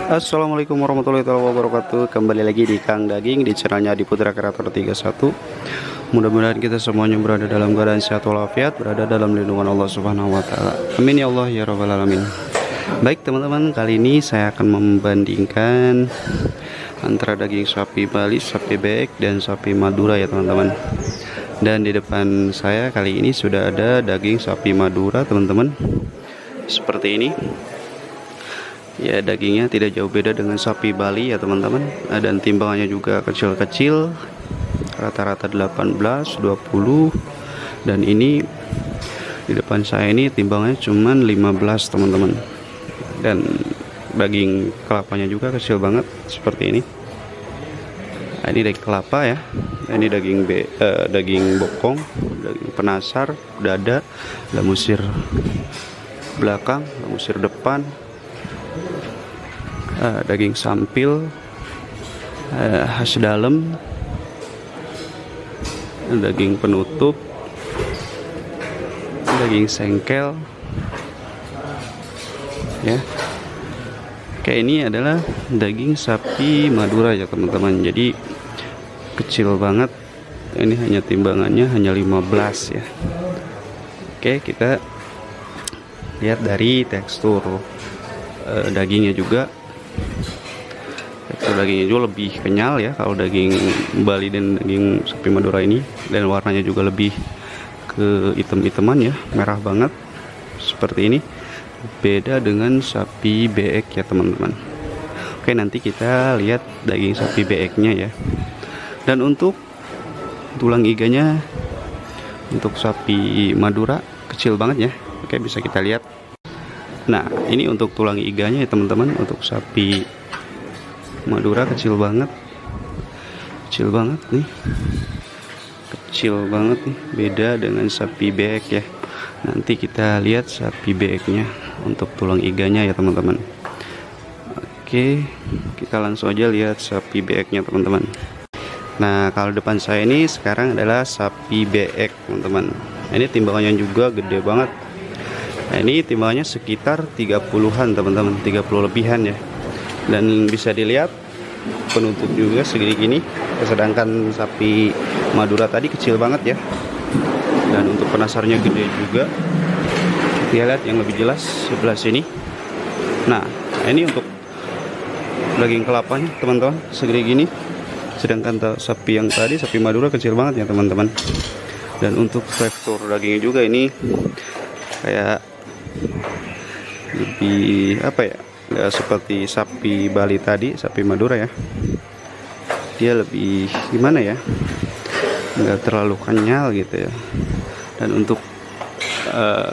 Assalamualaikum warahmatullahi wabarakatuh. Kembali lagi di Kang Daging, di channelnya Adi Putra Kreator 31. Mudah-mudahan kita semuanya berada dalam keadaan sehat walafiat, berada dalam lindungan Allah Subhanahu wa taala. Amin ya Allah ya rabbal alamin. Baik teman-teman, kali ini saya akan membandingkan antara daging sapi Bali, sapi bek, dan sapi Madura ya teman-teman. Dan di depan saya kali ini sudah ada daging sapi Madura teman-teman. Seperti ini. Ya, dagingnya tidak jauh beda dengan sapi Bali ya teman-teman. Dan timbangannya juga kecil-kecil, rata-rata 18, 20. Dan ini di depan saya ini timbangannya cuma 15 teman-teman. Dan daging kelapanya juga kecil banget seperti ini. Nah, ini daging kelapa ya. Ini daging bokong, daging penasar, dada, lamusir belakang, lamusir depan, daging sampil, khas dalam, daging penutup, daging sengkel ya. Kayak ini adalah daging sapi Madura ya teman-teman. Jadi kecil banget. Ini hanya timbangannya hanya 15 ya. Oke, kita lihat dari tekstur dagingnya juga. Tekstur dagingnya juga lebih kenyal ya kalau daging Bali dan daging sapi Madura ini, dan warnanya juga lebih ke hitam-hitaman ya, merah banget seperti ini. Beda dengan sapi beek ya teman-teman. Oke, nanti kita lihat daging sapi beeknya ya. Dan untuk tulang iganya untuk sapi Madura kecil banget ya. Oke, bisa kita lihat. Nah, ini untuk tulang iganya ya teman-teman. Untuk sapi Madura kecil banget. Kecil banget nih. Kecil banget nih. Beda dengan sapi beek ya. Nanti kita lihat sapi beeknya untuk tulang iganya ya teman-teman. Oke, kita langsung aja lihat sapi beeknya teman-teman. Nah, kalau depan saya ini sekarang adalah sapi beek teman-teman. Ini timbangannya juga gede banget. Nah, ini timbangannya sekitar 30-an teman-teman, 30 lebihan ya. Dan bisa dilihat penutup juga segini gini. Sedangkan sapi Madura tadi kecil banget ya. Dan untuk penasarnya gede juga. Kita lihat yang lebih jelas sebelah sini. Nah, ini untuk daging kelapanya teman-teman segede gini. Sedangkan sapi yang tadi, sapi Madura kecil banget ya teman-teman. Dan untuk tekstur dagingnya juga ini kayak lebih apa ya, nggak seperti sapi Bali tadi, sapi Madura ya. Dia lebih gimana ya, nggak terlalu kenyal gitu ya. Dan untuk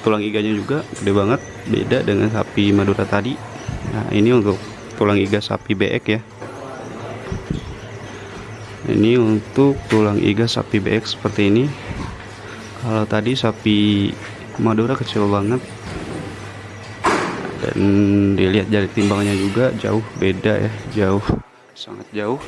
tulang iganya juga gede banget, beda dengan sapi Madura tadi. Nah, ini untuk tulang iga sapi beek ya. Ini untuk tulang iga sapi beek seperti ini. Kalau tadi sapi Madura kecil banget. Dan dilihat dari timbangannya juga jauh beda ya, jauh, sangat jauh.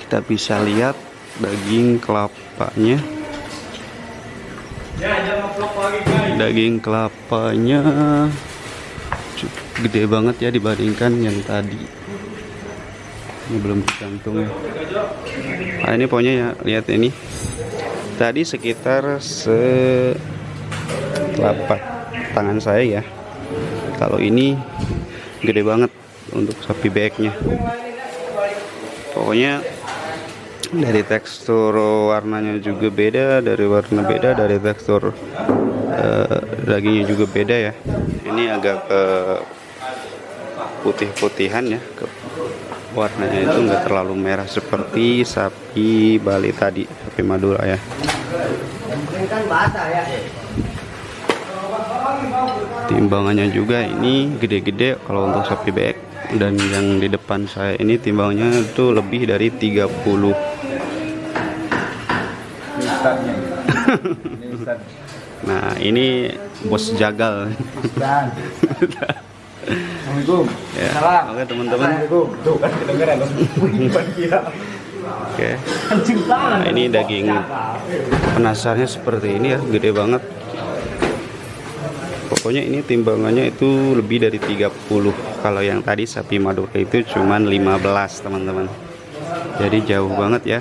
Kita bisa lihat daging kelapanya. Daging kelapanya gede banget ya dibandingkan yang tadi. Ini belum digantung ya. Nah, ini pokoknya ya, lihat ini. Tadi sekitar telapak tangan saya ya. Kalau ini gede banget untuk sapi beeknya. Pokoknya dari tekstur warnanya juga beda, dari warna beda, dari tekstur dagingnya juga beda ya. Ini agak ke putih-putihan ya, warnanya itu enggak terlalu merah seperti sapi Bali tadi, sapi Madura ya. Timbangannya juga ini gede-gede kalau untuk sapi beek. Dan yang di depan saya ini timbangannya itu lebih dari 30. Nah, ini bos jagal. Assalamualaikum. Ya. Oke teman-teman. Oke. Nah, ini daging penasarnya seperti ini ya, gede banget. Pokoknya ini timbangannya itu lebih dari 30. Kalau yang tadi sapi Madura itu cuman 15 teman-teman. Jadi jauh banget ya.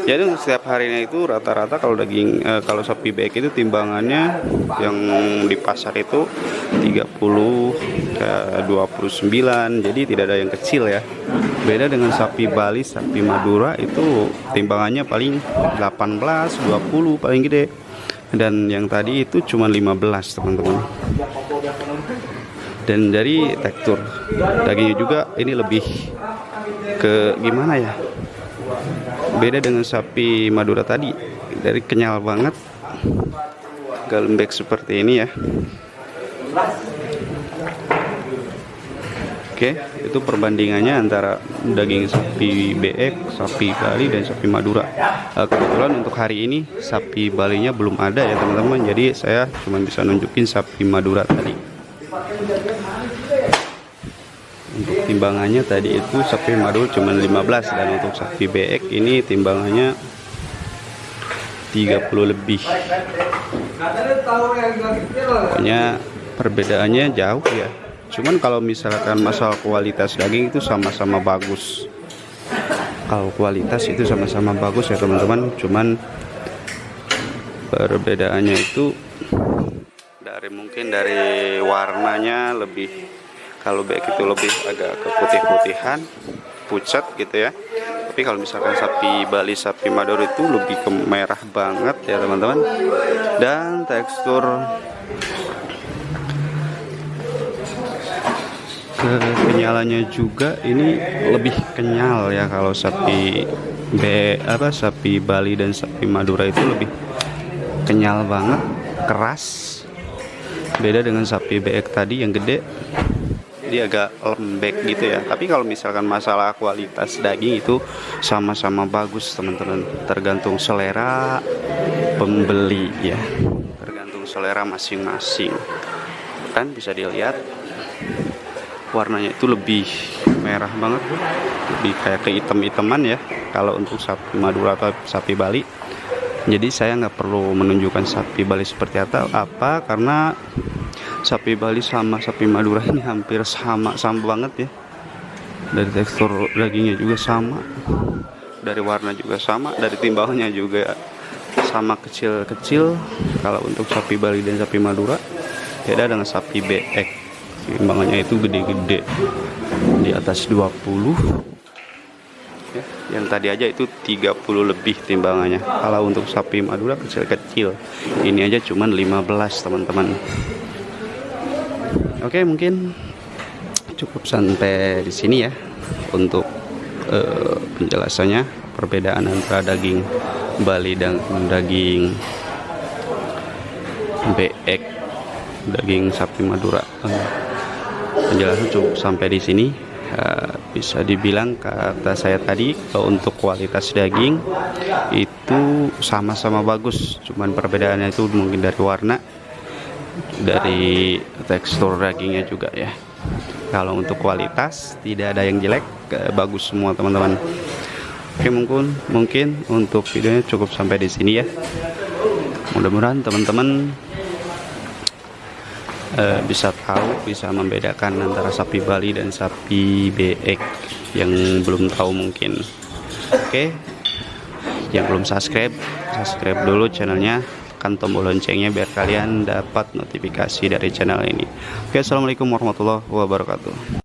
Jadi untuk setiap harinya itu rata-rata kalau daging kalau sapi BEK itu timbangannya yang di pasar itu 30 ke 29. Jadi tidak ada yang kecil ya. Beda dengan sapi Bali, sapi Madura itu timbangannya paling 18, 20 paling gede. Dan yang tadi itu cuma 15 teman-teman. Dan dari tekstur dagingnya juga ini lebih ke gimana ya, beda dengan sapi Madura tadi, dari kenyal banget, gak lembek seperti ini ya. Oke, itu perbandingannya antara daging sapi BEK, sapi Bali, dan sapi Madura. Kebetulan untuk hari ini sapi Balinya belum ada ya teman-teman, jadi saya cuma bisa nunjukin sapi Madura tadi. Untuk timbangannya tadi itu sapi Madura cuma 15, dan untuk sapi BEK ini timbangannya 30 lebih. Pokoknya perbedaannya jauh ya. Cuman kalau misalkan masalah kualitas daging itu sama-sama bagus. Kalau kualitas itu sama-sama bagus ya teman-teman. Cuman perbedaannya itu mungkin dari warnanya lebih. Kalau BEK itu lebih agak keputih-putihan, pucat gitu ya. Tapi kalau misalkan sapi Bali, sapi Madura itu lebih ke merah banget ya teman-teman. Dan tekstur kenyalannya juga ini lebih kenyal ya. Kalau sapi sapi Bali dan sapi Madura itu lebih kenyal banget, keras. Beda dengan sapi BEK tadi yang gede, dia agak lembek gitu ya. Tapi kalau misalkan masalah kualitas daging itu sama-sama bagus teman-teman, tergantung selera pembeli ya, tergantung selera masing-masing. Kan bisa dilihat warnanya itu lebih merah banget, lebih kayak kehitam-hitaman ya kalau untuk sapi Madura atau sapi Bali. Jadi saya nggak perlu menunjukkan sapi Bali seperti apa, karena sapi Bali sama sapi Madura ini hampir sama banget ya. Dari tekstur dagingnya juga sama, dari warna juga sama, dari timbangannya juga sama, kecil-kecil. Kalau untuk sapi Bali dan sapi Madura beda dengan sapi BEK, timbangannya itu gede-gede, di atas 20 ya. Yang tadi aja itu 30 lebih timbangannya. Kalau untuk sapi Madura kecil-kecil, ini aja cuman 15 teman-teman. Oke, mungkin cukup sampai di sini ya untuk penjelasannya, perbedaan antara daging Bali dan daging BEK, daging sapi Madura. Penjelasan cukup sampai di sini. Bisa dibilang kata saya tadi, kalau untuk kualitas daging itu sama-sama bagus, cuman perbedaannya itu mungkin dari warna, dari tekstur dagingnya juga ya. Kalau untuk kualitas tidak ada yang jelek, bagus semua teman-teman. Oke, mungkin untuk videonya cukup sampai di sini ya. Mudah-mudahan teman-teman bisa tahu, bisa membedakan antara sapi Bali dan sapi BEK yang belum tahu mungkin. Oke, yang belum subscribe dulu channelnya, tekan tombol loncengnya biar kalian dapat notifikasi dari channel ini. Oke, assalamualaikum warahmatullahi wabarakatuh.